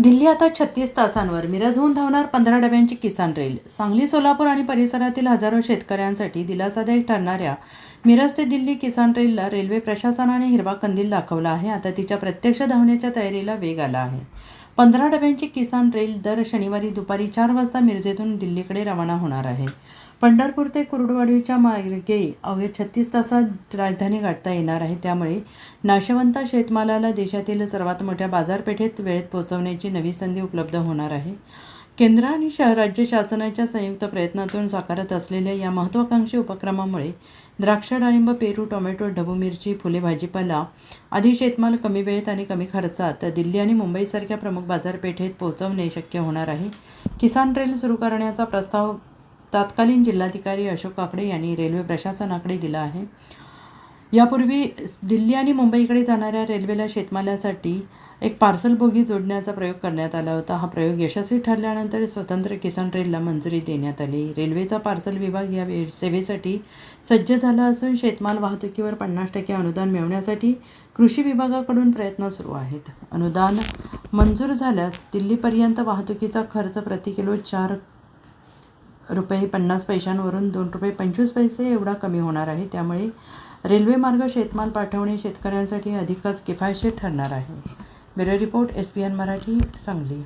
दिल्ली आता 36 तासांवर मिरजहून धावणार 15 डब्यांची किसान रेल. सांगली, सोलापूर आणि परिसरातील हजारो शेतकऱ्यांसाठी दिलासादायक ठरणाऱ्या मिरज ते दिल्ली किसान रेलला रेल्वे प्रशासनाने हिरवा कंदील दाखवला आहे. आता तिच्या प्रत्यक्ष धावण्याच्या तयारीला वेग आला आहे. 15 डब्यांची किसान रेल दर शनिवारी दुपारी 4 वाजता मिरजेतून दिल्लीकडे रवाना होणार आहे. पंढरपूर ते कुर्डुवाडीच्या मार्गे अवघ्या 36 तासात राजधानी गाठता येणार आहे. त्यामुळे नाशवंत शेतमालाला देशातील सर्वात मोठ्या बाजारपेठेत वेळेत पोहोचवण्याची नवी संधी उपलब्ध होणार आहे. केंद्र आणि राज्य शासनाच्या संयुक्त प्रयत्नातून साकारत असलेल्या या महत्त्वाकांक्षी उपक्रमामुळे द्राक्ष, डाळिंब, पेरू, टोमॅटो, ढबू मिरची, फुले, भाजीपाला आदी शेतमाल कमी वेळेत आणि कमी खर्चात दिल्ली आणि मुंबईसारख्या प्रमुख बाजारपेठेत पोहोचवणे शक्य होणार आहे. किसान रेल सुरू करण्याचा प्रस्ताव तत्कालीन जिल्हाधिकारी अशोक काकडे यांनी रेल्वे प्रशासनाकडे दिला आहे. यापूर्वी दिल्ली आणि मुंबईकडे जाणाऱ्या रेल्वेला शेतमालासाठी एक पार्सल बोगी जोडण्याचा प्रयोग करण्यात आला होता. हा प्रयोग यशस्वी ठरल्यानंतर स्वतंत्र किसान रेलला मंजुरी देण्यात आली. रेल्वेचा पार्सल विभाग या सेवेसाठी सज्ज झाला असून शेतमाल वाहतुकीवर 50% अनुदान मिळवण्यासाठी कृषी विभागाकडून प्रयत्न सुरू आहेत. अनुदान मंजूर झाल्यास दिल्लीपर्यंत वाहतुकीचा खर्च प्रति किलो ₹4.50 वरून ₹2.25 एवढा कमी होणार आहे. त्यामुळे रेल्वेमार्ग शेतमाल पाठवणे शेतकऱ्यांसाठी अधिकच किफायतशीर ठरणार आहे. Bureau report, SBN Marathi, Sangli.